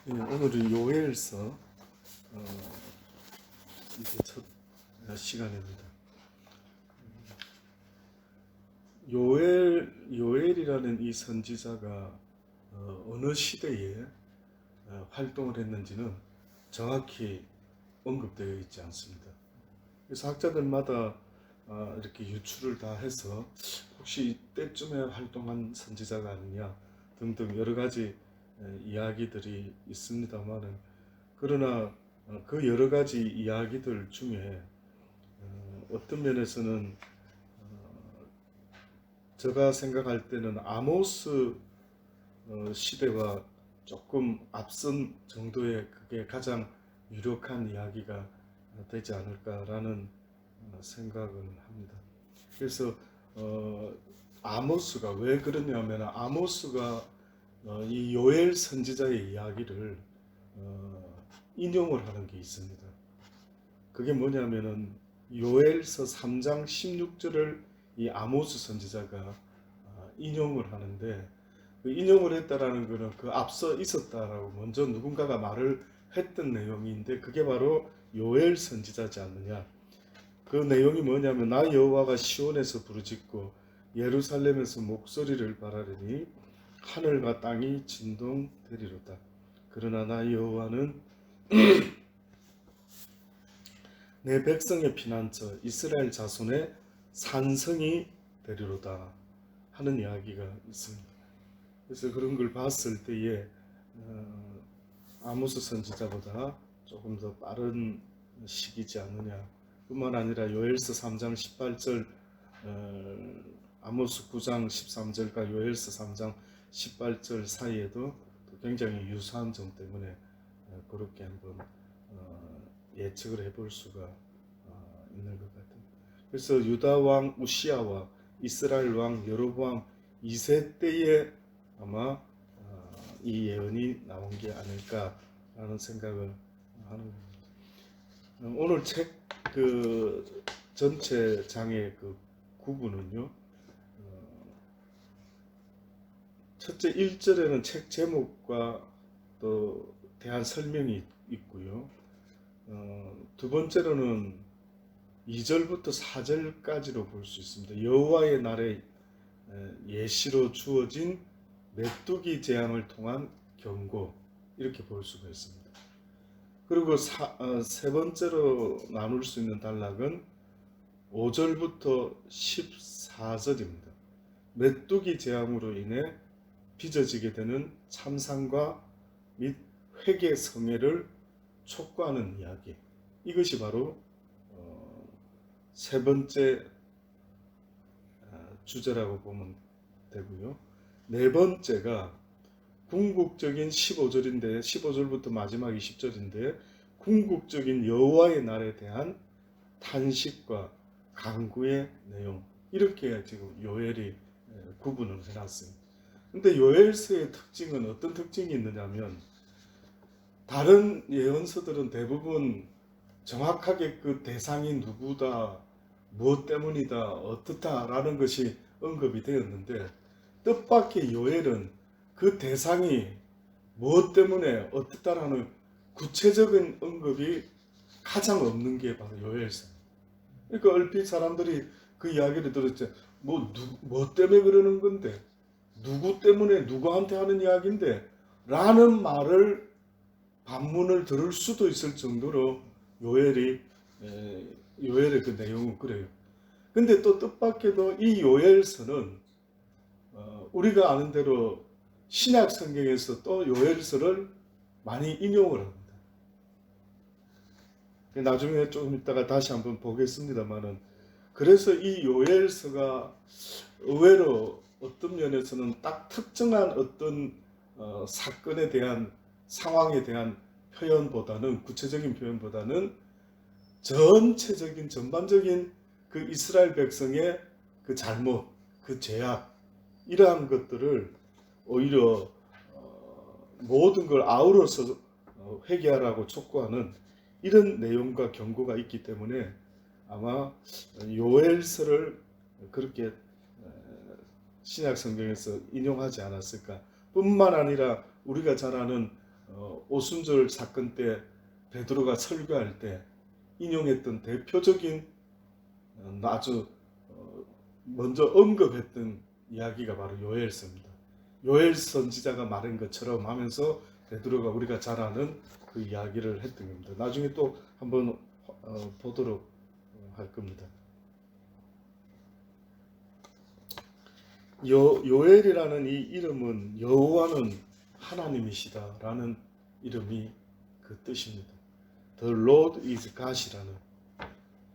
오늘은 요엘서 이제 첫 시간입니다. 요엘이라는 이 선지자가 어느 시대에 활동을 했는지는 정확히 언급되어 있지 않습니다. 그래서 학자들마다 이렇게 유추를 다 해서 혹시 이때쯤에 활동한 선지자가 아니냐 등등 여러 가지 이야기들이 있습니다만은, 그러나 그 여러 가지 이야기들 중에 어떤 면에서는 제가 생각할 때는 아모스 시대와 조금 앞선 정도의 그게 가장 유력한 이야기가 되지 않을까라는 생각을 합니다. 그래서 아모스가 왜 그러냐면, 아모스가 이 요엘 선지자의 이야기를 인용을 하는 게 있습니다. 그게 뭐냐면은 요엘서 3장 16절을 이 아모스 선지자가 인용을 하는데, 그 인용을 했다라는 것은 그 앞서 있었다라고 먼저 누군가가 말을 했던 내용인데, 그게 바로 요엘 선지자지 않느냐. 그 내용이 뭐냐면, 나 여호와가 시온에서 부르짖고 예루살렘에서 목소리를 바라리니 하늘과 땅이 진동되리로다. 그러나 나 여호와는 내 백성의 피난처 이스라엘 자손의 산성이 되리로다 하는 이야기가 있습니다. 그래서 그런 걸 봤을 때에 아모스 선지자보다 조금 더 빠른 시기지 않느냐. 뿐만 아니라 요엘서 3장 18절, 아모스 9장 13절과 요엘서 3장 18절 사이에도 굉장히 유사한 점 때문에 그렇게 한번 예측을 해볼 수가 있는 것 같아요. 그래서 유다 왕 우시야와 이스라엘 왕 여로보암 2세 때에 아마 이 예언이 나온 게 아닐까라는 생각을 하는 겁니다. 오늘 책 그 전체 장의 그 구분은요, 첫째 1절에는 책 제목과 또 대한 설명이 있고요. 두 번째로는 2절부터 4절까지로 볼 수 있습니다. 여호와의 날에 예시로 주어진 메뚜기 재앙을 통한 경고, 이렇게 볼 수가 있습니다. 그리고 세 번째로 나눌 수 있는 단락은 5절부터 14절입니다. 메뚜기 재앙으로 인해 빚어지게 되는 참상과 및 회개 성회를 촉구하는 이야기, 이것이 바로 세 번째 주제라고 보면 되고요. 네 번째가 궁극적인 15절인데, 15절부터 마지막 20절인데, 궁극적인 여호와의 날에 대한 탄식과 간구의 내용, 이렇게 지금 요엘이 구분을 해놨습니다. 근데 요엘서의 특징은 어떤 특징이 있느냐면, 다른 예언서들은 대부분 정확하게 그 대상이 누구다, 무엇 때문이다, 어떻다라는 것이 언급이 되었는데, 뜻밖의 요엘은 그 대상이 무엇 때문에 어떻다라는 구체적인 언급이 가장 없는 게 바로 요엘서. 그러니까 얼핏 사람들이 그 이야기를 들었죠. 뭐 때문에 그러는 건데, 누구 때문에 누구한테 하는 이야기인데 라는 말을 반문을 들을 수도 있을 정도로 요엘의 그 내용은 그래요. 근데 또 뜻밖에도 이 요엘서는 우리가 아는 대로 신약 성경에서 또 요엘서를 많이 인용을 합니다. 나중에 좀 이따가 다시 한번 보겠습니다만은, 그래서 이 요엘서가 의외로 어떤 면에서는 딱 특정한 어떤 사건에 대한, 상황에 대한 표현보다는, 구체적인 표현보다는 전체적인 전반적인 그 이스라엘 백성의 그 잘못, 그 죄악, 이러한 것들을 오히려 모든 걸 아우러서 회개하라고 촉구하는 이런 내용과 경고가 있기 때문에 아마 요엘서를 그렇게 신약 성경에서 인용하지 않았을까. 뿐만 아니라 우리가 잘 아는 오순절 사건 때 베드로가 설교할 때 인용했던 대표적인 아주 먼저 언급했던 이야기가 바로 요엘서입니다. 요엘 선지자가 말한 것처럼 하면서 베드로가 우리가 잘 아는 그 이야기를 했던 겁니다. 나중에 또 한번 보도록 할 겁니다. 요엘이라는 이 이름은 여호와는 하나님이시다라는 이름이 그 뜻입니다. The Lord is God이라는.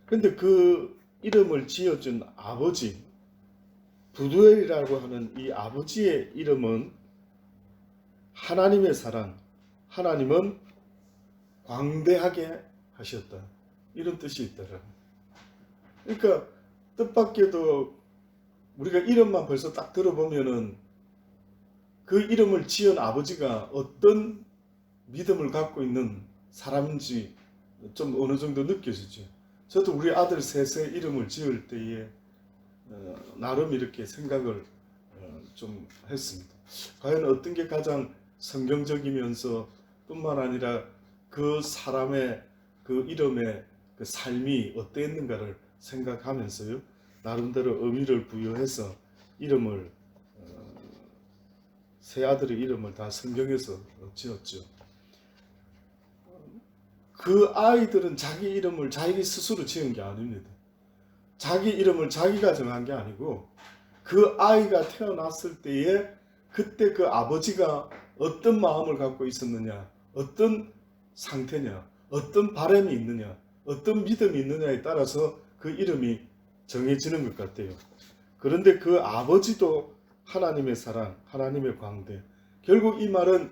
근데 그 이름을 지어준 아버지 부두엘이라고 하는 이 아버지의 이름은 하나님의 사랑, 하나님은 광대하게 하셨다, 이런 뜻이 있더라. 그러니까 뜻밖에도 우리가 이름만 벌써 딱 들어보면은 그 이름을 지은 아버지가 어떤 믿음을 갖고 있는 사람인지 좀 어느 정도 느껴지죠. 저도 우리 아들 셋의 이름을 지을 때에 나름 이렇게 생각을 좀 했습니다. 과연 어떤 게 가장 성경적이면서 뿐만 아니라 그 사람의 그 이름의 그 삶이 어땠는가를 생각하면서요, 나름대로 의미를 부여해서 이름을 세 아들의 이름을 다 성경에서 지었죠. 그 아이들은 자기 이름을 자기 스스로 지은 게 아닙니다. 자기 이름을 자기가 정한 게 아니고 그 아이가 태어났을 때에 그때 그 아버지가 어떤 마음을 갖고 있었느냐, 어떤 상태냐, 어떤 바람이 있느냐, 어떤 믿음이 있느냐에 따라서 그 이름이 정해지는 것 같아요. 그런데 그 아버지도 하나님의 사랑, 하나님의 광대. 결국 이 말은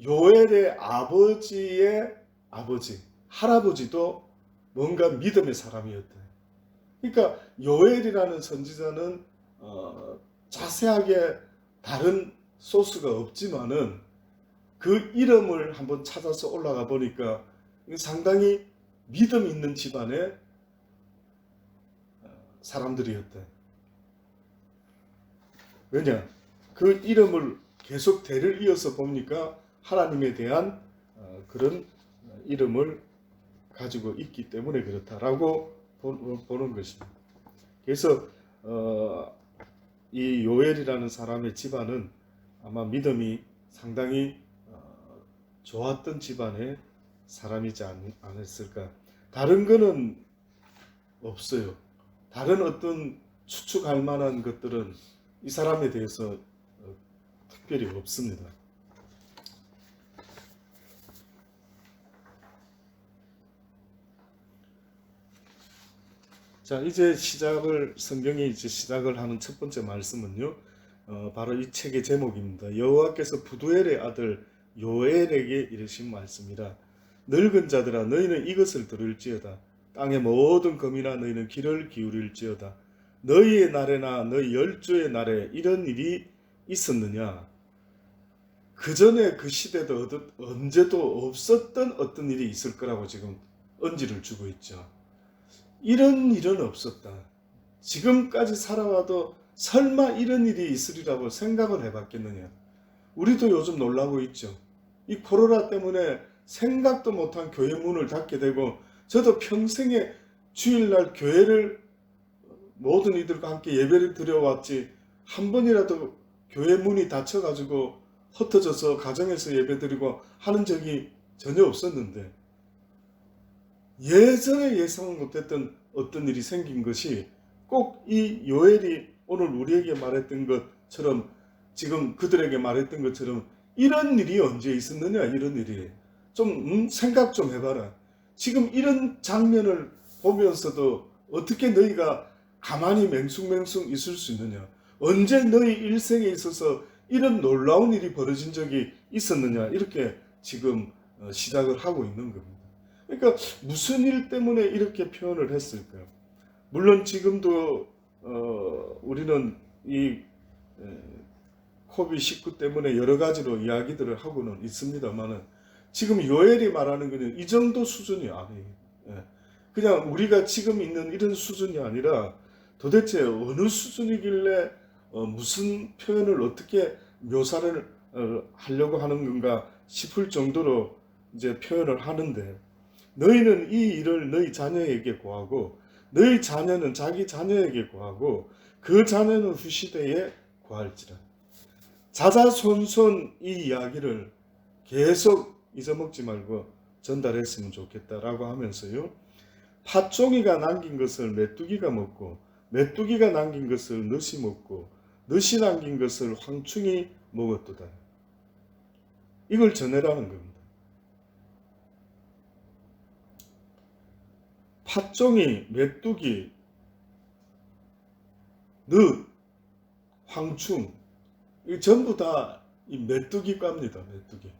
요엘의 아버지의 아버지, 할아버지도 뭔가 믿음의 사람이었다. 그러니까 요엘이라는 선지자는 자세하게 다른 소스가 없지만은 그 이름을 한번 찾아서 올라가 보니까 상당히 믿음 있는 집안의 사람들이었다. 왜냐? 그 이름을 계속 대를 이어서 보니까 하나님에 대한 그런 이름을 가지고 있기 때문에 그렇다라고 보는 것입니다. 그래서 이 요엘이라는 사람의 집안은 아마 믿음이 상당히 좋았던 집안의 사람이지 않았을까. 다른 거는 없어요. 다른 어떤 추측할 만한 것들은 이 사람에 대해서 특별히 없습니다. 자, 이제 성경이 이제 시작을 하는 첫 번째 말씀은요, 바로 이 책의 제목입니다. 여호와께서 부두엘의 아들 요엘에게 이르신 말씀이라. 늙은 자들아, 너희는 이것을 들을지어다. 땅의 모든 거민아, 너희는 귀를 기울일지어다. 너희의 날에나 너희 열조의 날에 이런 일이 있었느냐? 그 전에 그 시대도 언제도 없었던 어떤 일이 있을 거라고 지금 언지를 주고 있죠. 이런 일은 없었다. 지금까지 살아와도 설마 이런 일이 있으리라고 생각을 해봤겠느냐. 우리도 요즘 놀라고 있죠. 이 코로나 때문에 생각도 못한 교회 문을 닫게 되고, 저도 평생에 주일날 교회를 모든 이들과 함께 예배를 드려왔지 한 번이라도 교회 문이 닫혀가지고 흩어져서 가정에서 예배드리고 하는 적이 전혀 없었는데, 예전에 예상 못했던 어떤 일이 생긴 것이 꼭 이 요엘이 오늘 우리에게 말했던 것처럼, 지금 그들에게 말했던 것처럼 이런 일이 언제 있었느냐. 이런 일이 좀 생각 좀 해봐라. 지금 이런 장면을 보면서도 어떻게 너희가 가만히 맹숭맹숭 있을 수 있느냐. 언제 너희 일생에 있어서 이런 놀라운 일이 벌어진 적이 있었느냐. 이렇게 지금 시작을 하고 있는 겁니다. 그러니까 무슨 일 때문에 이렇게 표현을 했을까요? 물론 지금도 우리는 이 코비드19 때문에 여러 가지로 이야기들을 하고는 있습니다만은, 지금 요엘이 말하는 것은 이 정도 수준이 아니에요. 그냥 우리가 지금 있는 이런 수준이 아니라 도대체 어느 수준이길래 무슨 표현을 어떻게 묘사를 하려고 하는 건가 싶을 정도로 이제 표현을 하는데, 너희는 이 일을 너희 자녀에게 고하고 너희 자녀는 자기 자녀에게 고하고 그 자녀는 후시대에 고할지라. 자자손손 이 이야기를 계속 잊어먹지 말고 전달했으면 좋겠다라고 하면서요, 팥종이가 남긴 것을 메뚜기가 먹고 메뚜기가 남긴 것을 넛이 먹고 넛이 남긴 것을 황충이 먹었도다. 이걸 전해라는 겁니다. 팥종이, 메뚜기, 넛, 황충, 이 전부 다 이 메뚜기과입니다. 메뚜기.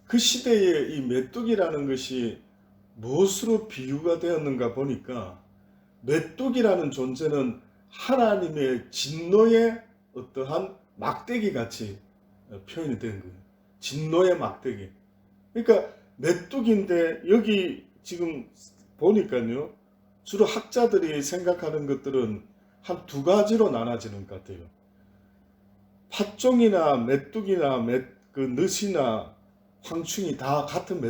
그 시대에 이 메뚜기라는 것이 무엇으로 비유가 되었는가 보니까, 메뚜기라는 존재는 하나님의 진노의 어떠한 막대기 같이 표현이 된 거예요. 진노의 막대기. 그러니까 메뚜기인데, 여기 지금 보니까요, 주로 학자들이 생각하는 것들은 한 두 가지로 나눠지는 것 같아요. 팥종이나 메뚜기나 그 넛이나 황충이 다 같은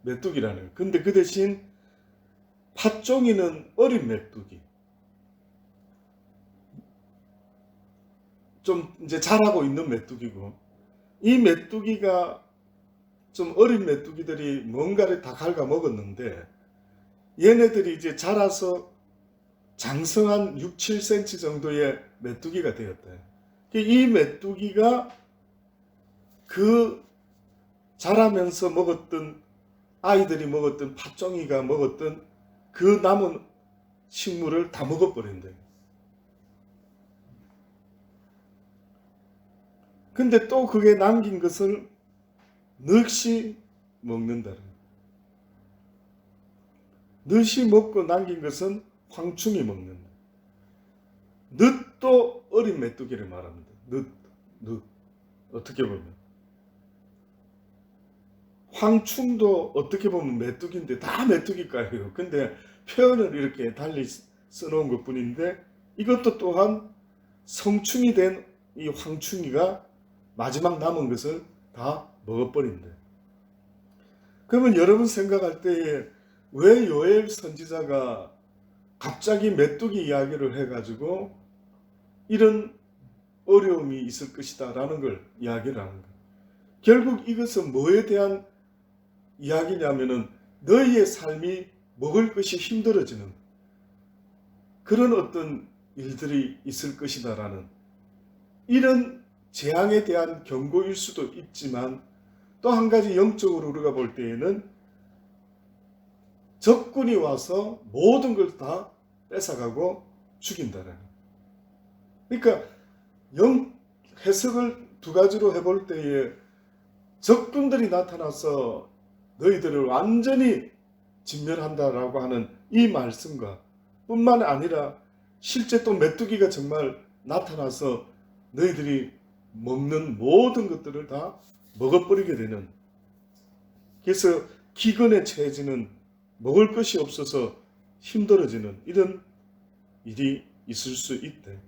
메뚜기라는. 근데 그 대신 팥종이는 어린 메뚜기, 좀 이제 자라고 있는 메뚜기고, 이 메뚜기가 좀 어린 메뚜기들이 뭔가를 다 갉아 먹었는데, 얘네들이 이제 자라서 장성한 6, 7cm 정도의 메뚜기가 되었다. 이 메뚜기가 그 자라면서 먹었던, 아이들이 먹었던, 팥종이가 먹었던 그 남은 식물을 다 먹어버린다. 근데 또 그게 남긴 것을 늑시 먹는다. 늑시 먹고 남긴 것은 황충이 먹는다. 늑도 어린 메뚜기를 말합니다. 늑. 어떻게 보면. 황충도 어떻게 보면 메뚜기인데 다 메뚜기과예요. 근데 표현을 이렇게 달리 써놓은 것 뿐인데, 이것도 또한 성충이 된 이 황충이가 마지막 남은 것을 다 먹어버린다. 그러면 여러분 생각할 때에 왜 요엘 선지자가 갑자기 메뚜기 이야기를 해가지고 이런 어려움이 있을 것이다 라는 걸 이야기를 하는 거예요. 결국 이것은 뭐에 대한 이야기냐면은, 너희의 삶이 먹을 것이 힘들어지는 그런 어떤 일들이 있을 것이다 라는, 이런 재앙에 대한 경고일 수도 있지만, 또 한 가지 영적으로 우리가 볼 때에는 적군이 와서 모든 걸 다 뺏어가고 죽인다라는. 그러니까 해석을 두 가지로 해볼 때에, 적군들이 나타나서 너희들을 완전히 진멸한다라고 하는 이 말씀과 뿐만 아니라, 실제 또 메뚜기가 정말 나타나서 너희들이 먹는 모든 것들을 다 먹어버리게 되는, 그래서 기근에 처해지는, 먹을 것이 없어서 힘들어지는 이런 일이 있을 수 있대.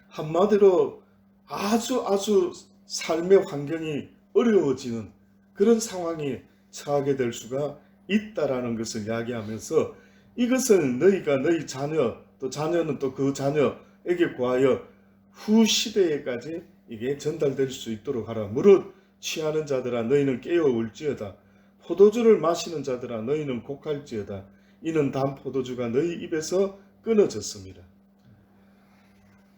한마디로 아주 삶의 환경이 어려워지는 그런 상황에 처하게 될 수가 있다라는 것을 이야기하면서, 이것을 너희가 너희 자녀, 또 자녀는 또 그 자녀에게 구하여 후 시대에까지 이게 전달될 수 있도록 하라. 무릇 취하는 자들아 너희는 깨어 울지어다. 포도주를 마시는 자들아 너희는 곡할지어다. 이는 단 포도주가 너희 입에서 끊어졌습니다.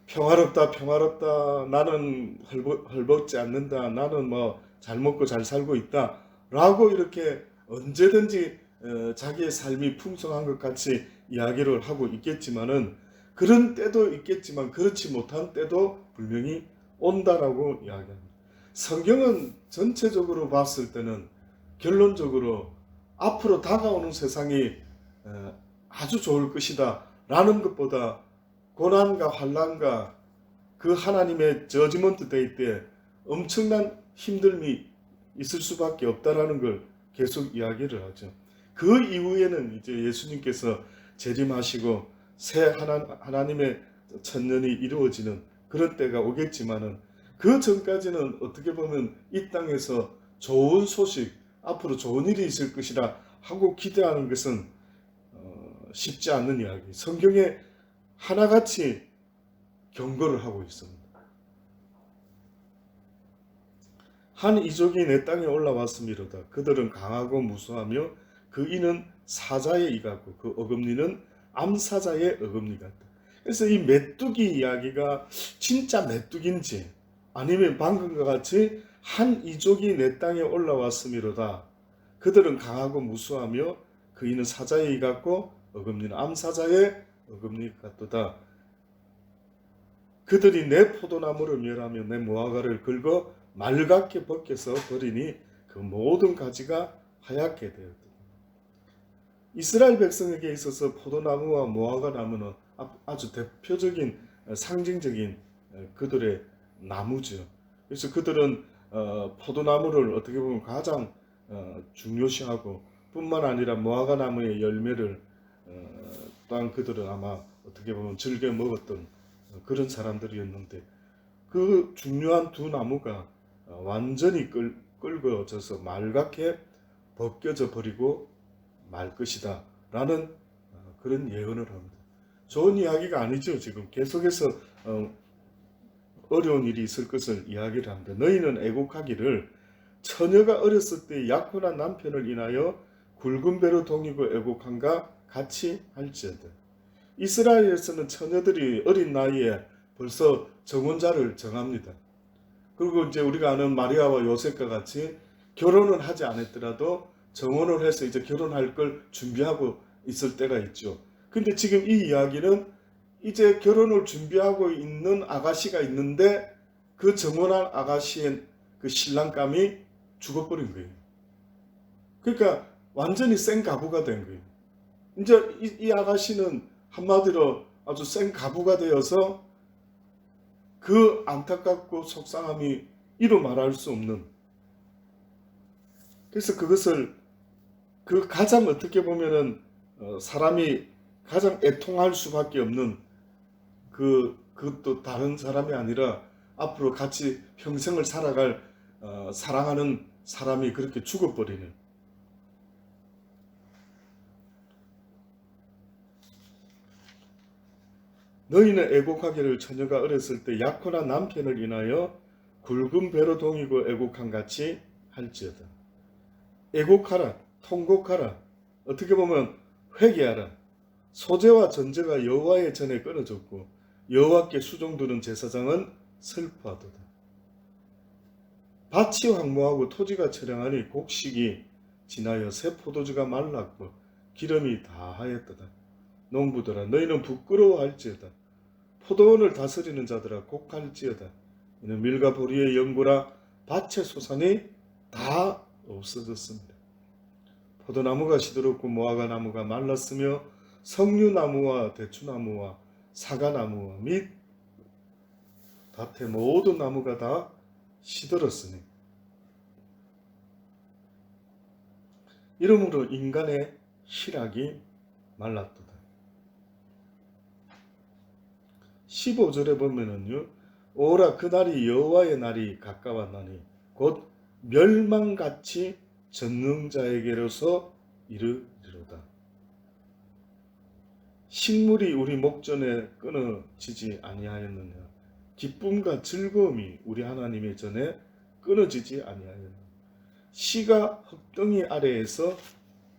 평화롭다 평화롭다, 나는 헐벗지 않는다, 나는 뭐 잘 먹고 잘 살고 있다 라고 이렇게 언제든지 자기의 삶이 풍성한 것 같이 이야기를 하고 있겠지만은, 그런 때도 있겠지만 그렇지 못한 때도 분명히 온다라고 이야기합니다. 성경은 전체적으로 봤을 때는 결론적으로 앞으로 다가오는 세상이 아주 좋을 것이다 라는 것보다, 고난과 환난과 그 하나님의 저지먼트 데이 때 엄청난 힘듦이 있을 수밖에 없다라는 걸 계속 이야기를 하죠. 그 이후에는 이제 예수님께서 재림하시고 새 하나님의 천년이 이루어지는 그런 때가 오겠지만은, 그 전까지는 어떻게 보면 이 땅에서 좋은 소식, 앞으로 좋은 일이 있을 것이라 하고 기대하는 것은 쉽지 않는 이야기. 성경에 하나같이 경고를 하고 있습니다. 한 이족이 내 땅에 올라왔음이로다. 그들은 강하고 무수하며 그 이는 사자의 이 같고 그 어금니는 암사자의 어금니 같다. 그래서 이 메뚜기 이야기가 진짜 메뚜기인지 아니면 방금과 같이 한 이족이 내 땅에 올라왔음이로다. 그들은 강하고 무수하며 그 이는 사자의 이 같고 어금니는 암사자의 어금니 같도다. 그들이 내 포도나무를 멸하며 내 무화과를 긁어 말갛게 벗겨서 버리니 그 모든 가지가 하얗게 되었다. 이스라엘 백성에게 있어서 포도나무와 무화과 나무는 아주 대표적인 상징적인 그들의 나무죠. 그래서 그들은 포도나무를 어떻게 보면 가장 중요시하고 뿐만 아니라 무화과 나무의 열매를 또한 그들은 아마 어떻게 보면 즐겨 먹었던 그런 사람들이었는데 그 중요한 두 나무가 완전히 끓어져서 말갛게 벗겨져 버리고 말 것이다 라는 그런 예언을 합니다. 좋은 이야기가 아니죠. 지금 계속해서 어려운 일이 있을 것을 이야기를 합니다. 너희는 애곡하기를 처녀가 어렸을 때 약혼한 남편을 인하여 굵은 배로 동이고 애곡한가 같이 할지어다. 이스라엘에서는 처녀들이 어린 나이에 벌써 정혼자를 정합니다. 그리고 이제 우리가 아는 마리아와 요셉과 같이 결혼을 하지 않았더라도 정혼을 해서 이제 결혼할 걸 준비하고 있을 때가 있죠. 근데 지금 이 이야기는 이제 결혼을 준비하고 있는 아가씨가 있는데 그 정혼한 아가씨의 그 신랑감이 죽어버린 거예요. 그러니까 완전히 생가부가 된 거예요. 이제 이 아가씨는 한마디로 아주 생가부가 되어서 그 안타깝고 속상함이 이루 말할 수 없는, 그래서 그것을 그 가장 어떻게 보면은 사람이 가장 애통할 수밖에 없는 그것도 다른 사람이 아니라 앞으로 같이 평생을 살아갈 사랑하는 사람이 그렇게 죽어버리는. 너희는 애곡하기를 처녀가 어렸을 때 약혼한 남편을 인하여 굵은 배로 동이고 애곡한 같이 할지어다. 애곡하라, 통곡하라. 어떻게 보면 회개하라. 소재와 전제가 여호와의 전에 끊어졌고 여호와께 수종두는 제사장은 슬퍼하도다. 밭이 황무하고 토지가 처량하니 곡식이 지나여 새 포도주가 말랐고 기름이 다 하였도다. 농부들아 너희는 부끄러워할지어다. 포도원을 다스리는 자들아 곡할지어다. 이는 밀과 보리의 연고라 밭의 소산이 다 없어졌습니다. 포도나무가 시들었고 무화과 나무가 말랐으며 석류나무와 대추나무와 사과나무와 및 밭의 모든 나무가 다 시들었으니 이러므로 인간의 희락이 말랐도다. 15절에 보면은요, 오라 그날이 여호와의 날이 가까웠나니 곧 멸망같이 전능자에게로서 이르리로다. 식물이 우리 목전에 끊어지지 아니하였느냐. 기쁨과 즐거움이 우리 하나님의 전에 끊어지지 아니하였느냐. 씨가 흙덩이 아래에서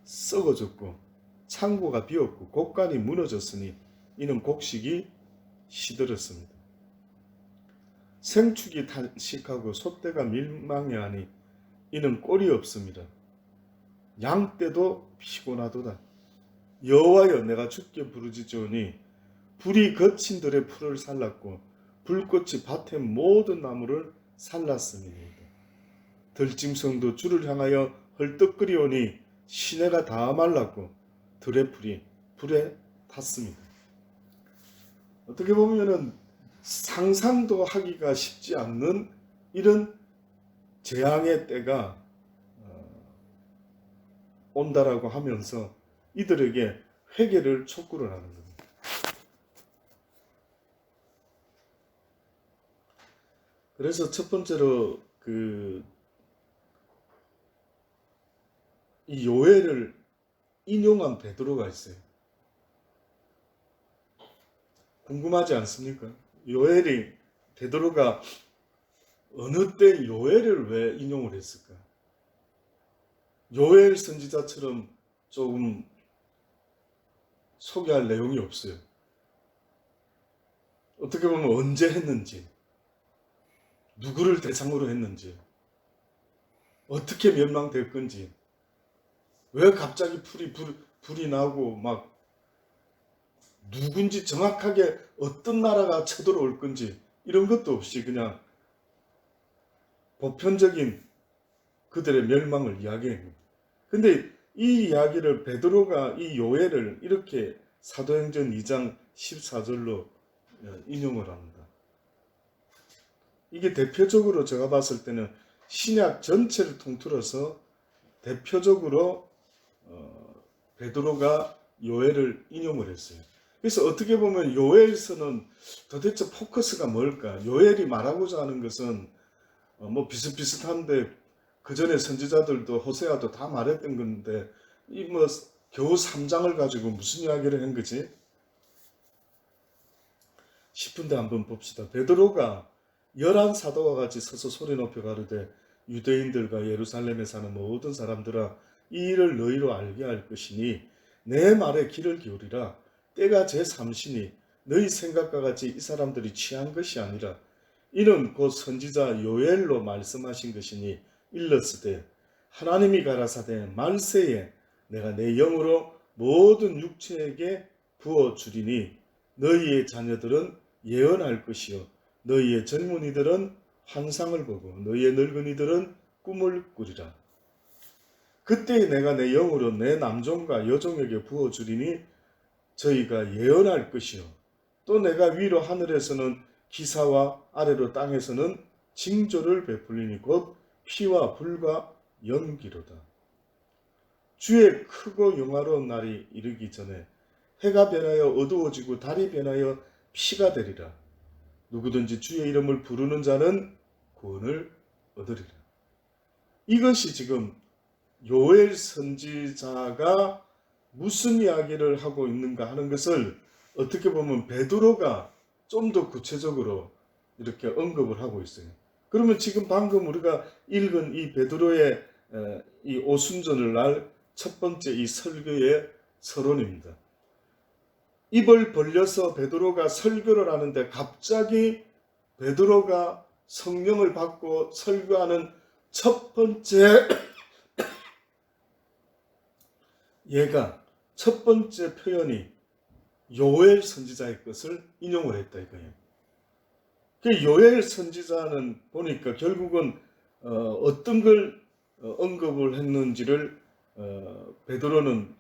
썩어졌고 창고가 비었고 곡간이 무너졌으니 이는 곡식이 시들었습니다. 생축이 탄식하고 소떼가 밀망해하니 이는 꼴이 없습니다. 양떼도 피곤하도다. 여호와여 내가 주께 부르짖으니 불이 거친 들의 풀을 살랐고 불꽃이 밭의 모든 나무를 살랐음이니이다. 들짐승도 주를 향하여 헐떡거리오니 시내가 다 말랐고 들의 풀이 불에 탔습니다. 어떻게 보면은 상상도 하기가 쉽지 않는 이런 재앙의 때가 온다라고 하면서 이들에게 회개를 촉구를 하는 겁니다. 그래서 첫 번째로 이 요엘을 인용한 베드로가 있어요. 궁금하지 않습니까? 요엘이 베드로가 어느 때 요엘을 왜 인용을 했을까? 요엘 선지자처럼 조금 소개할 내용이 없어요. 어떻게 보면 언제 했는지, 누구를 대상으로 했는지, 어떻게 멸망될 건지, 왜 갑자기 불이 나고 막 누군지 정확하게 어떤 나라가 쳐들어올 건지 이런 것도 없이 그냥 보편적인 그들의 멸망을 이야기해요. 근데 이 이야기를 베드로가 이 요엘을 이렇게 사도행전 2장 14절로 인용을 합니다. 이게 대표적으로 제가 봤을 때는 신약 전체를 통틀어서 대표적으로 베드로가 요엘을 인용을 했어요. 그래서 어떻게 보면 요엘서는 도대체 포커스가 뭘까? 요엘이 말하고자 하는 것은 뭐 비슷비슷한데 그 전에 선지자들도 호세아도 다 말했던 건데 이 뭐 겨우 3장을 가지고 무슨 이야기를 한 거지? 싶은데 한번 봅시다. 베드로가 11사도와 같이 서서 소리 높여 가르되 유대인들과 예루살렘에 사는 모든 사람들아 이 일을 너희로 알게 할 것이니 내 말에 귀를 기울이라. 때가 제3시니 너희 생각과 같이 이 사람들이 취한 것이 아니라 이는 곧 선지자 요엘로 말씀하신 것이니 일렀으되 하나님이 가라사대 말세에 내가 내 영으로 모든 육체에게 부어주리니 너희의 자녀들은 예언할 것이요 너희의 젊은이들은 환상을 보고 너희의 늙은이들은 꿈을 꾸리라. 그때 내가 내 영으로 내 남종과 여종에게 부어주리니 저희가 예언할 것이요 또 내가 위로 하늘에서는 기사와 아래로 땅에서는 징조를 베풀리니 곧 피와 불과 연기로다. 주의 크고 영화로운 날이 이르기 전에 해가 변하여 어두워지고 달이 변하여 피가 되리라. 누구든지 주의 이름을 부르는 자는 구원을 얻으리라. 이것이 지금 요엘 선지자가 무슨 이야기를 하고 있는가 하는 것을 어떻게 보면 베드로가 좀 더 구체적으로 이렇게 언급을 하고 있어요. 그러면 지금 방금 우리가 읽은 이 베드로의 이 오순절을 날 첫 번째 이 설교의 서론입니다. 입을 벌려서 베드로가 설교를 하는데 갑자기 베드로가 성령을 받고 설교하는 첫 번째 첫 번째 표현이 요엘 선지자의 것을 인용을 했다 이거예요. 그 요엘 선지자는 보니까 결국은 어떤 걸 언급을 했는지를 베드로는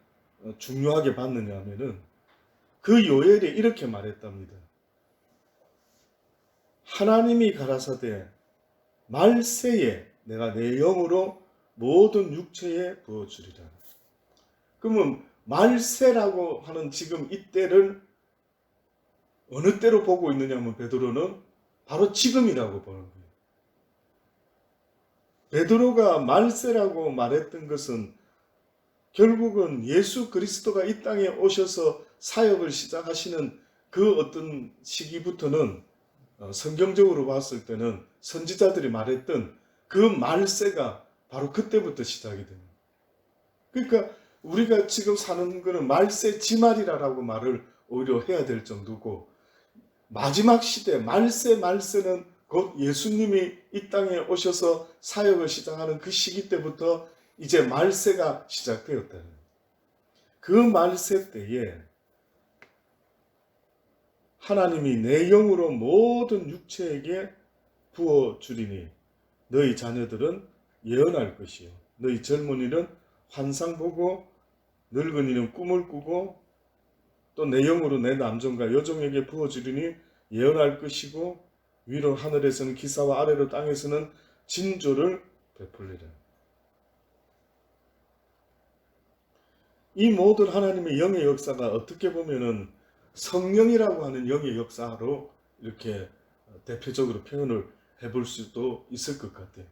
중요하게 봤느냐 하면은 그 요엘이 이렇게 말했답니다. 하나님이 가라사대 말세에 내가 내 영으로 모든 육체에 부어주리라. 그러면 말세라고 하는 지금 이때를 어느 때로 보고 있느냐 하면 베드로는 바로 지금이라고 보는 거예요. 베드로가 말세라고 말했던 것은 결국은 예수 그리스도가 이 땅에 오셔서 사역을 시작하시는 그 어떤 시기부터는 성경적으로 봤을 때는 선지자들이 말했던 그 말세가 바로 그때부터 시작이 됩니다. 그러니까 우리가 지금 사는 거는 말세 지말이라고 말을 오히려 해야 될 정도고 마지막 시대 말세는 곧 예수님이 이 땅에 오셔서 사역을 시작하는 그 시기 때부터 이제 말세가 시작되었다. 그 말세 때에 하나님이 내 영으로 모든 육체에게 부어주리니 너희 자녀들은 예언할 것이요 너희 젊은이는 환상 보고 늙은이는 꿈을 꾸고 또 내 영으로 내 남종과 여종에게 부어주리니 예언할 것이고 위로 하늘에서는 기사와 아래로 땅에서는 징조를 베풀리라. 이 모든 하나님의 영의 역사가 어떻게 보면은 성령이라고 하는 영의 역사로 이렇게 대표적으로 표현을 해볼 수도 있을 것 같아요.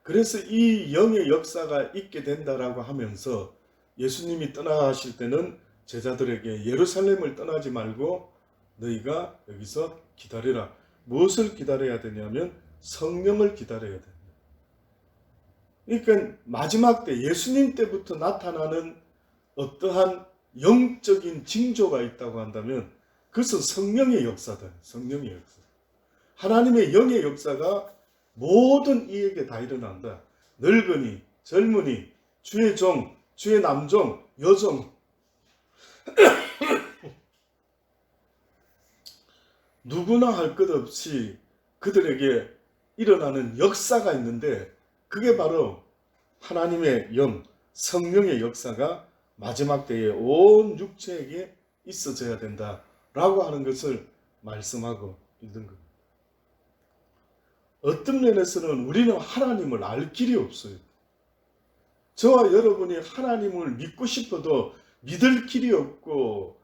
그래서 이 영의 역사가 있게 된다라고 하면서 예수님이 떠나실 때는 제자들에게 예루살렘을 떠나지 말고 너희가 여기서 기다리라. 무엇을 기다려야 되냐면 성령을 기다려야 됩니다. 그러니까 마지막 때 예수님 때부터 나타나는 어떠한 영적인 징조가 있다고 한다면 그것은 성령의 역사다. 성령의 역사. 하나님의 영의 역사가 모든 이에게 다 일어난다. 늙은이, 젊은이, 주의 종, 주의 남종, 여종 누구나 할 것 없이 그들에게 일어나는 역사가 있는데 그게 바로 하나님의 영, 성령의 역사가 마지막 때에 온 육체에게 있어져야 된다라고 하는 것을 말씀하고 있는 겁니다. 어떤 면에서는 우리는 하나님을 알 길이 없어요. 저와 여러분이 하나님을 믿고 싶어도 믿을 길이 없고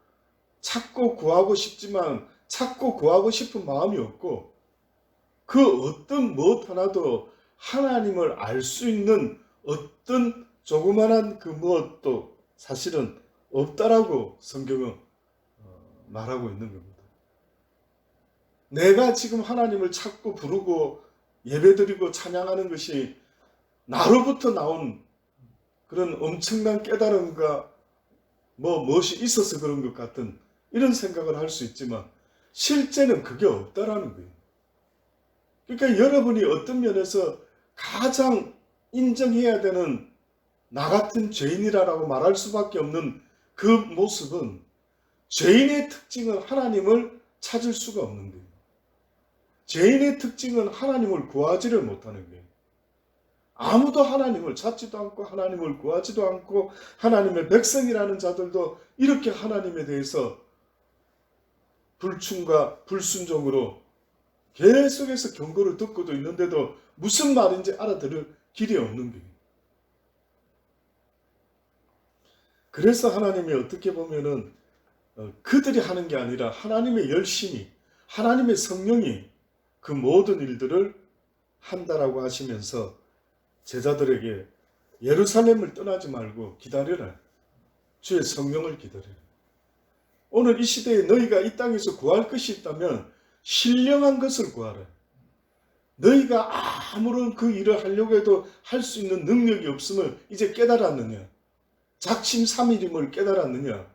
찾고 구하고 싶지만 찾고 구하고 싶은 마음이 없고 그 어떤 무엇 하나도 하나님을 알 수 있는 어떤 조그만한 그 무엇도 사실은 없다라고 성경은 말하고 있는 겁니다. 내가 지금 하나님을 찾고 부르고 예배드리고 찬양하는 것이 나로부터 나온 그런 엄청난 깨달음과 무엇이 있어서 그런 것 같은 이런 생각을 할 수 있지만 실제는 그게 없다라는 거예요. 그러니까 여러분이 어떤 면에서 가장 인정해야 되는 나 같은 죄인이라고 말할 수밖에 없는 그 모습은 죄인의 특징은 하나님을 찾을 수가 없는 거예요. 죄인의 특징은 하나님을 구하지를 못하는 거예요. 아무도 하나님을 찾지도 않고 하나님을 구하지도 않고 하나님의 백성이라는 자들도 이렇게 하나님에 대해서 불충과 불순종으로 계속해서 경고를 듣고도 있는데도 무슨 말인지 알아들을 길이 없는 거예요. 그래서 하나님이 어떻게 보면은 그들이 하는 게 아니라 하나님의 열심이, 하나님의 성령이 그 모든 일들을 한다라고 하시면서 제자들에게 예루살렘을 떠나지 말고 기다려라. 주의 성령을 기다려라. 오늘 이 시대에 너희가 이 땅에서 구할 것이 있다면 신령한 것을 구하라. 너희가 아무런 그 일을 하려고 해도 할 수 있는 능력이 없음을 이제 깨달았느냐? 작심삼일임을 깨달았느냐?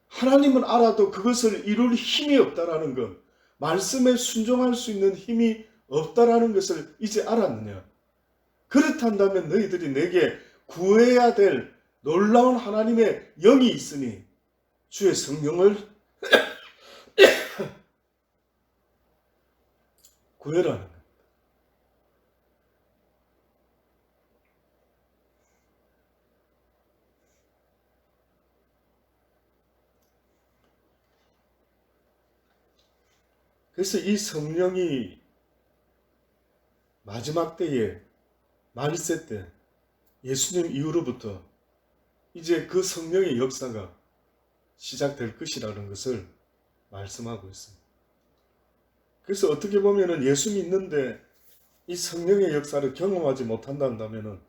하나님은 알아도 그것을 이룰 힘이 없다라는 것, 말씀에 순종할 수 있는 힘이 없다라는 것을 이제 알았느냐? 그렇단다면 너희들이 내게 구해야 될 놀라운 하나님의 영이 있으니 주의 성령을 구해라는 것. 그래서 이 성령이 마지막 때에 말세 때 예수님 이후로부터 이제 그 성령의 역사가 시작될 것이라는 것을 말씀하고 있습니다. 그래서 어떻게 보면은 예수 믿는데 이 성령의 역사를 경험하지 못한다면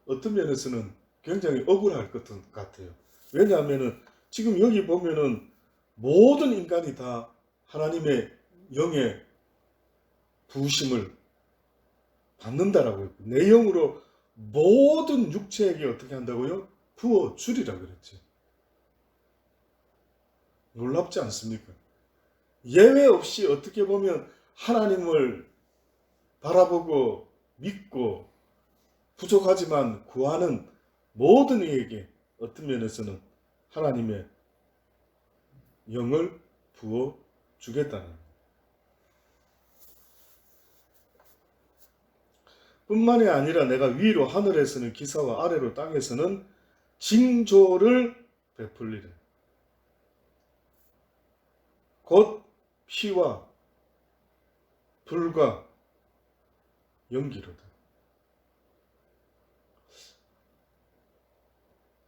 어떤 면에서는 굉장히 억울할 것 같아요. 왜냐하면은 지금 여기 보면은 모든 인간이 다 하나님의 영의 부으심을 받는다라고 했고 내 영으로 모든 육체에게 어떻게 한다고요? 부어주리라 그랬죠. 놀랍지 않습니까? 예외 없이 어떻게 보면 하나님을 바라보고 믿고 부족하지만 구하는 모든 이에게 어떤 면에서는 하나님의 영을 부어 주겠다는 뿐만이 아니라 내가 위로 하늘에서는 기사와 아래로 땅에서는 징조를 베풀리라. 곧 피와 불과 연기로다.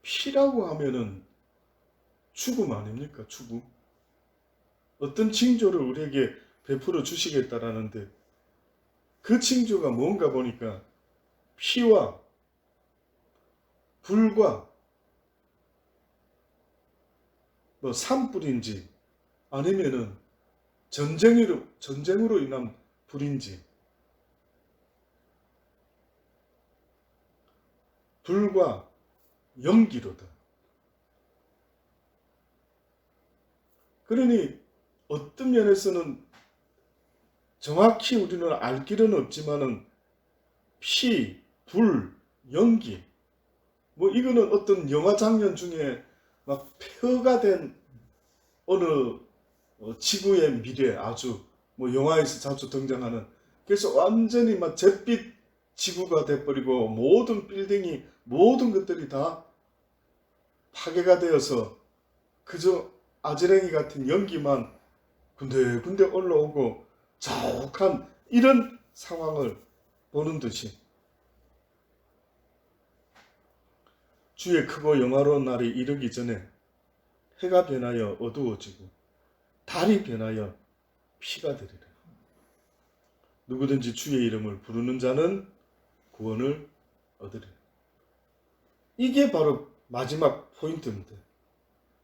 피라고 하면은 죽음 아닙니까? 죽음. 어떤 징조를 우리에게 베풀어 주시겠다라는데 그 징조가 뭔가 보니까 피와 불과 뭐 산불인지 아니면은 전쟁으로 인한 불인지 불과 연기로다. 그러니 어떤 면에서는 정확히 우리는 알 길은 없지만은 피, 불, 연기 뭐 이거는 어떤 영화 장면 중에 막 폐허가 된 어느 지구의 미래 아주 뭐 영화에서 자주 등장하는 그래서 완전히 막 잿빛 지구가 돼버리고 모든 빌딩이 모든 것들이 다 파괴가 되어서 그저 아지랭이 같은 연기만 군데군데 올라오고 자욱한 이런 상황을 보는 듯이 주의 크고 영화로운 날이 이르기 전에 해가 변하여 어두워지고 달이 변하여 피가 되리라. 누구든지 주의 이름을 부르는 자는 구원을 얻으리라. 이게 바로 마지막 포인트입니다.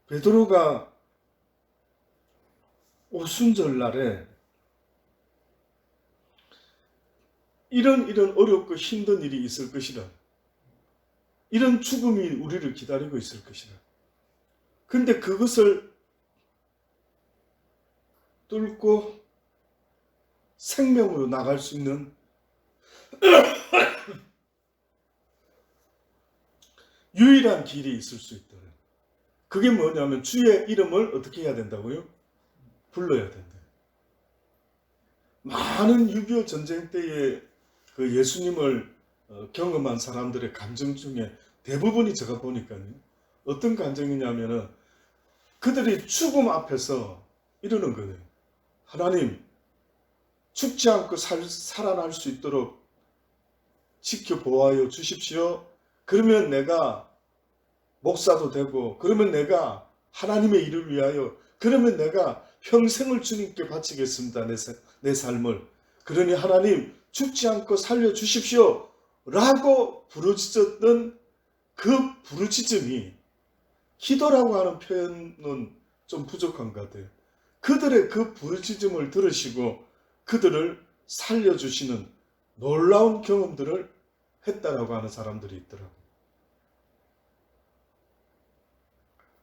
베드로가 오순절날에 이런 어렵고 힘든 일이 있을 것이라. 이런 죽음이 우리를 기다리고 있을 것이라. 근데 그것을 뚫고 생명으로 나갈 수 있는 유일한 길이 있을 수 있다. 그게 뭐냐면 주의 이름을 어떻게 해야 된다고요? 불러야 된다. 많은 6.25 전쟁 때에 그 예수님을 경험한 사람들의 감정 중에 대부분이 제가 보니까요. 어떤 감정이냐면은 그들이 죽음 앞에서 이러는 거예요. 하나님, 죽지 않고 살아날 수 있도록 지켜보아요 주십시오. 그러면 내가 목사도 되고, 그러면 내가 하나님의 일을 위하여, 그러면 내가 평생을 주님께 바치겠습니다. 내 삶을. 그러니 하나님 죽지 않고 살려주십시오. 라고 부르짖었던 그 부르짖음이 기도라고 하는 표현은 좀 부족한 것 같아요. 그들의 그 부르짖음을 들으시고 그들을 살려주시는 놀라운 경험들을 했다라고 하는 사람들이 있더라고요.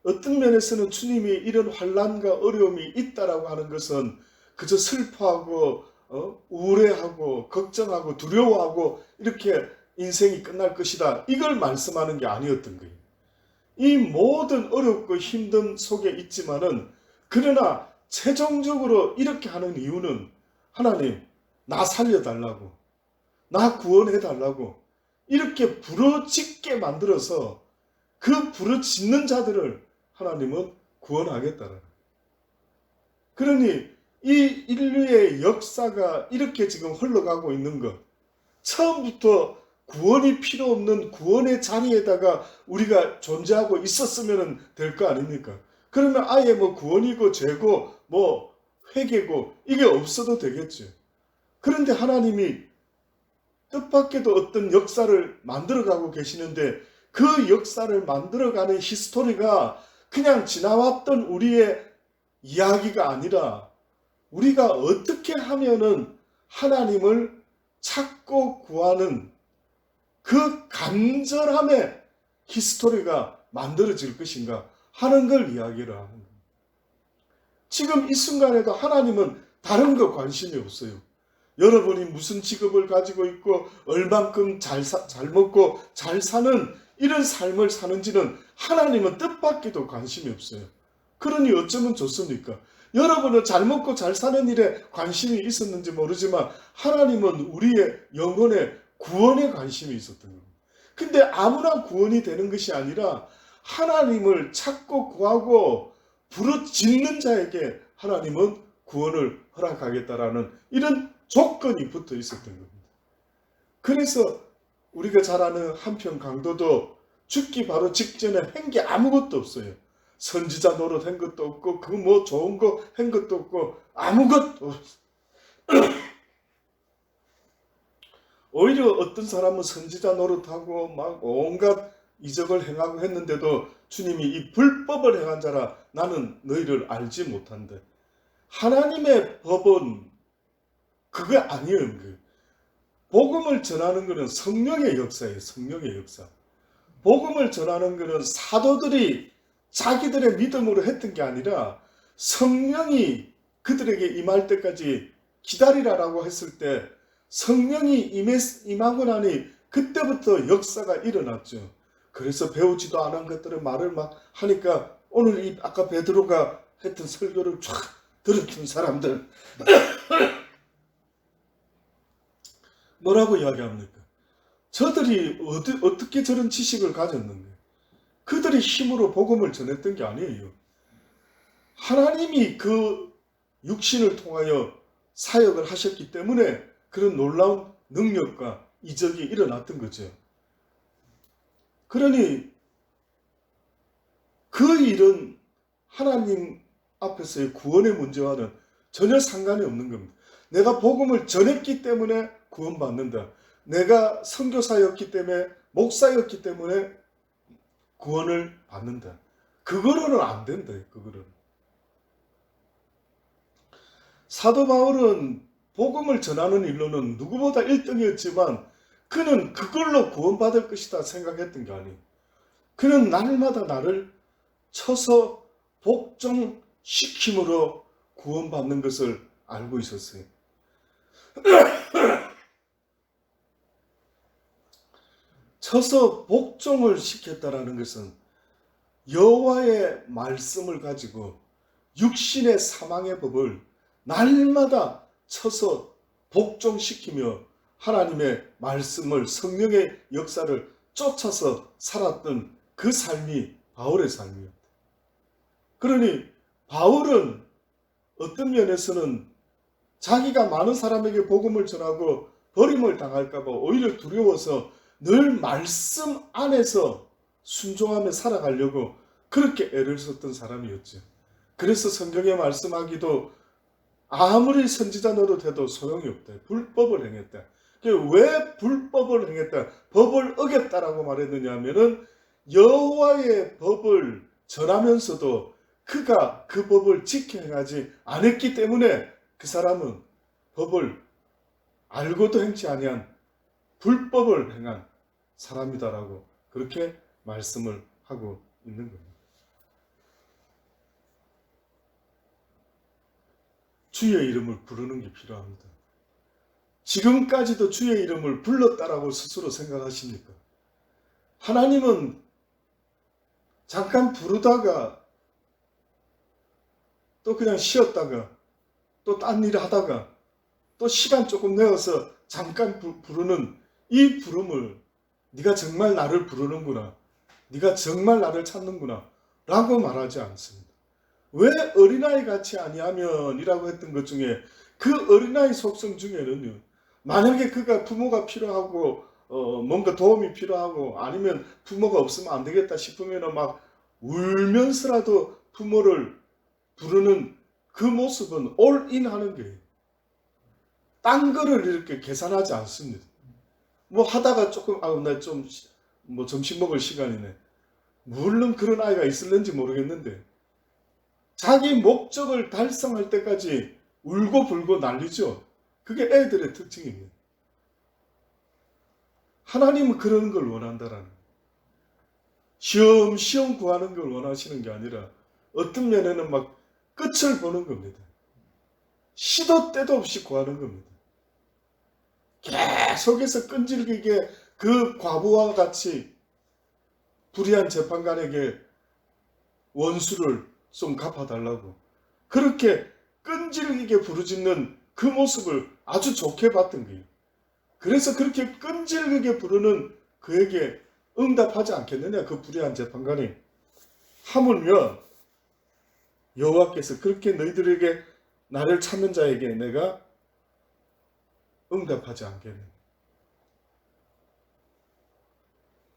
어떤 면에서는 주님이 이런 환난과 어려움이 있다라고 하는 것은 그저 슬퍼하고 우울해하고 걱정하고 두려워하고 이렇게 인생이 끝날 것이다. 이걸 말씀하는 게 아니었던 거예요. 이 모든 어렵고 힘든 속에 있지만은 그러나 최종적으로 이렇게 하는 이유는 하나님 나 살려달라고 나 구원해달라고 이렇게 부르짖게 만들어서 그 부르짖는 자들을 하나님은 구원하겠다는. 그러니 이 인류의 역사가 이렇게 지금 흘러가고 있는 것, 처음부터 구원이 필요 없는 구원의 자리에다가 우리가 존재하고 있었으면 될 거 아닙니까? 그러면 아예 뭐 구원이고 죄고 뭐 회개고 이게 없어도 되겠죠. 그런데 하나님이 뜻밖에도 어떤 역사를 만들어가고 계시는데 그 역사를 만들어가는 히스토리가 그냥 지나왔던 우리의 이야기가 아니라 우리가 어떻게 하면은 하나님을 찾고 구하는 그 간절함의 히스토리가 만들어질 것인가 하는 걸 이야기를 하는 거예요. 지금 이 순간에도 하나님은 다른 거 관심이 없어요. 여러분이 무슨 직업을 가지고 있고 얼만큼 잘 먹고 잘 사는 이런 삶을 사는지는 하나님은 뜻밖에도 관심이 없어요. 그러니 어쩌면 좋습니까? 여러분은 잘 먹고 잘 사는 일에 관심이 있었는지 모르지만 하나님은 우리의 영혼의 구원에 관심이 있었던 겁니다. 근데 아무나 구원이 되는 것이 아니라 하나님을 찾고 구하고 부르짖는 자에게 하나님은 구원을 허락하겠다라는 이런 조건이 붙어 있었던 겁니다. 그래서 우리가 잘 아는 한편 강도도 죽기 바로 직전에 한 게 아무것도 없어요. 선지자 노릇 한 것도 없고 그 뭐 좋은 거 한 것도 없고 아무것도 오히려 어떤 사람은 선지자 노릇하고 막 온갖 이적을 행하고 했는데도 주님이 이 불법을 행한 자라 나는 너희를 알지 못한다. 하나님의 법은 그거 아니에요. 복음을 전하는 것은 성령의 역사예요. 성령의 역사. 복음을 전하는 것은 사도들이 자기들의 믿음으로 했던 게 아니라 성령이 그들에게 임할 때까지 기다리라라고 했을 때 성령이 임하고 나니 그때부터 역사가 일어났죠. 그래서 배우지도 않은 것들을 말을 막 하니까 오늘 아까 베드로가 했던 설교를 쫙 들었던 사람들 뭐라고 이야기합니까? 저들이 어떻게 저런 지식을 가졌는가? 그들의 힘으로 복음을 전했던 게 아니에요. 하나님이 그 육신을 통하여 사역을 하셨기 때문에 그런 놀라운 능력과 이적이 일어났던 거죠. 그러니 그 일은 하나님 앞에서의 구원의 문제와는 전혀 상관이 없는 겁니다. 내가 복음을 전했기 때문에 구원받는다. 내가 선교사였기 때문에 목사였기 때문에 구원을 받는다. 그거로는 안 된다. 그거는. 사도 바울은 복음을 전하는 일로는 누구보다 1등이었지만 그는 그걸로 구원받을 것이다 생각했던 게 아니에요. 그는 날마다 나를 쳐서 복종시킴으로 구원받는 것을 알고 있었어요. 쳐서 복종을 시켰다라는 것은 여호와의 말씀을 가지고 육신의 사망의 법을 날마다 쳐서 복종시키며 하나님의 말씀을 성령의 역사를 쫓아서 살았던 그 삶이 바울의 삶이었다. 그러니 바울은 어떤 면에서는 자기가 많은 사람에게 복음을 전하고 버림을 당할까 봐 오히려 두려워서 늘 말씀 안에서 순종하며 살아가려고 그렇게 애를 썼던 사람이었죠. 그래서 성경에 말씀하기도 아무리 선지자 노릇해도 소용이 없다. 불법을 행했다. 왜 불법을 행했다? 법을 어겼다라고 말했느냐 하면은 여호와의 법을 전하면서도 그가 그 법을 지켜 행하지 않았기 때문에 그 사람은 법을 알고도 행치 아니한 불법을 행한 사람이다라고 그렇게 말씀을 하고 있는 겁니다. 주의 이름을 부르는 게 필요합니다. 지금까지도 주의 이름을 불렀다라고 스스로 생각하십니까? 하나님은 잠깐 부르다가 또 그냥 쉬었다가 또 딴 일 하다가 또 시간 조금 내어서 잠깐 부르는 이 부름을 네가 정말 나를 부르는구나. 네가 정말 나를 찾는구나. 라고 말하지 않습니다. 왜 어린아이 같이 아니하면 이라고 했던 것 중에 그 어린아이 속성 중에는요. 만약에 그가 부모가 필요하고 뭔가 도움이 필요하고 아니면 부모가 없으면 안 되겠다 싶으면 막 울면서라도 부모를 부르는 그 모습은 올인 하는 거예요. 딴 거를 이렇게 계산하지 않습니다. 뭐 하다가 조금 나 좀 뭐 점심 먹을 시간이네. 물론 그런 아이가 있을는지 모르겠는데 자기 목적을 달성할 때까지 울고 불고 난리죠. 그게 애들의 특징입니다. 하나님은 그런 걸 원한다라는 시험시험 구하는 걸 원하시는 게 아니라 어떤 면에는 막 끝을 보는 겁니다. 시도 때도 없이 구하는 겁니다. 계속해서 끈질기게 그 과부와 같이 불의한 재판관에게 원수를 좀 갚아달라고 그렇게 끈질기게 부르짖는 그 모습을 아주 좋게 봤던 거예요. 그래서 그렇게 끈질기게 부르는 그에게 응답하지 않겠느냐 그 불의한 재판관이. 하물며 여호와께서 그렇게 너희들에게 나를 찾는 자에게 내가 응답하지 않겠느냐.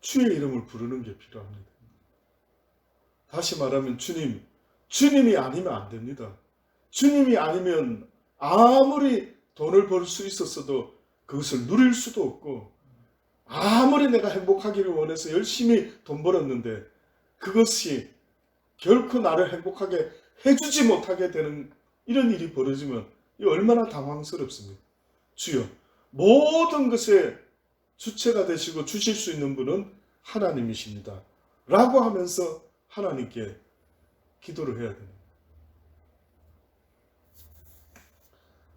주의 이름을 부르는 게 필요합니다. 다시 말하면 주님이 아니면 안 됩니다. 주님이 아니면 아무리 돈을 벌 수 있었어도 그것을 누릴 수도 없고, 아무리 내가 행복하기를 원해서 열심히 돈 벌었는데 그것이 결코 나를 행복하게 해주지 못하게 되는 이런 일이 벌어지면 이 얼마나 당황스럽습니까? 주여, 모든 것의 주체가 되시고 주실 수 있는 분은 하나님이십니다. 라고 하면서 하나님께 기도를 해야 됩니다.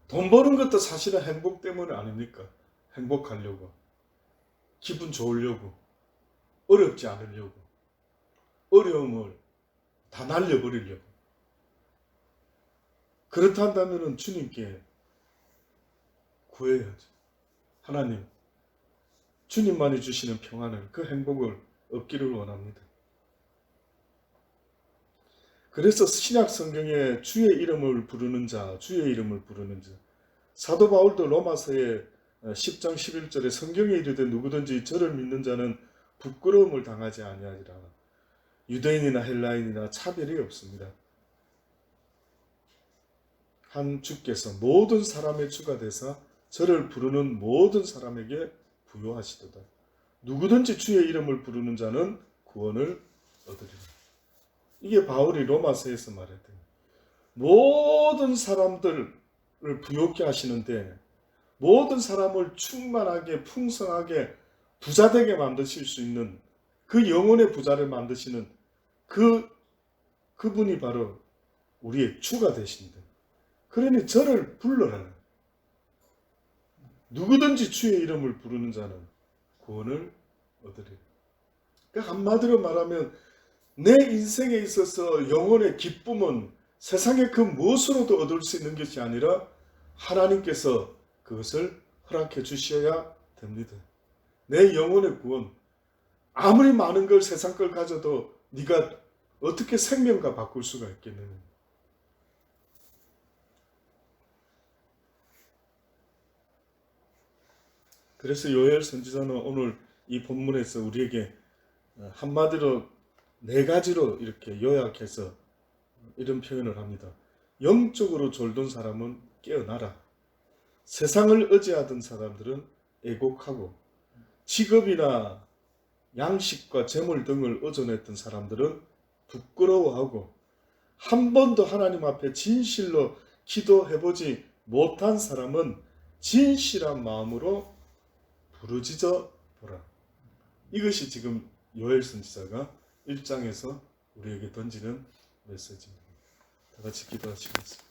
돈 버는 것도 사실은 행복 때문에 아닙니까? 행복하려고, 기분 좋으려고, 어렵지 않으려고, 어려움을 다 날려버리려고. 그렇다면 주님께 구해야죠. 하나님, 주님만이 주시는 평안을, 그 행복을 얻기를 원합니다. 그래서 신약 성경에 주의 이름을 부르는 자, 주의 이름을 부르는 자, 사도 바울도 로마서의 10장 11절에 성경에 이르되 누구든지 저를 믿는 자는 부끄러움을 당하지 아니하리라. 유대인이나 헬라인이나 차별이 없습니다. 한 주께서 모든 사람의 주가 되사 저를 부르는 모든 사람에게 부요하시도다. 누구든지 주의 이름을 부르는 자는 구원을 얻으리라. 이게 바울이 로마서에서 말했던 모든 사람들을 부요케 하시는데, 모든 사람을 충만하게 풍성하게 부자되게 만드실 수 있는 그 영혼의 부자를 만드시는 그분이 바로 우리의 주가 되신다. 그러니 저를 불러라. 누구든지 주의 이름을 부르는 자는 구원을 얻으리라. 그러니까 한마디로 말하면 내 인생에 있어서 영혼의 기쁨은 세상의 그 무엇으로도 얻을 수 있는 것이 아니라 하나님께서 그것을 허락해 주셔야 됩니다. 내 영혼의 구원, 아무리 많은 걸 세상 걸 가져도 네가 어떻게 생명과 바꿀 수가 있겠느냐. 그래서 요엘 선지자는 오늘 이 본문에서 우리에게 한마디로 네 가지로 이렇게 요약해서 이런 표현을 합니다. 영적으로 졸던 사람은 깨어나라. 세상을 의지하던 사람들은 애곡하고, 직업이나 양식과 재물 등을 의존했던 사람들은 부끄러워하고, 한 번도 하나님 앞에 진실로 기도해보지 못한 사람은 진실한 마음으로 부르짖어 보라. 이것이 지금 요엘 선지자가 1장에서 우리에게 던지는 메시지입니다. 다 같이 기도하시겠습니다.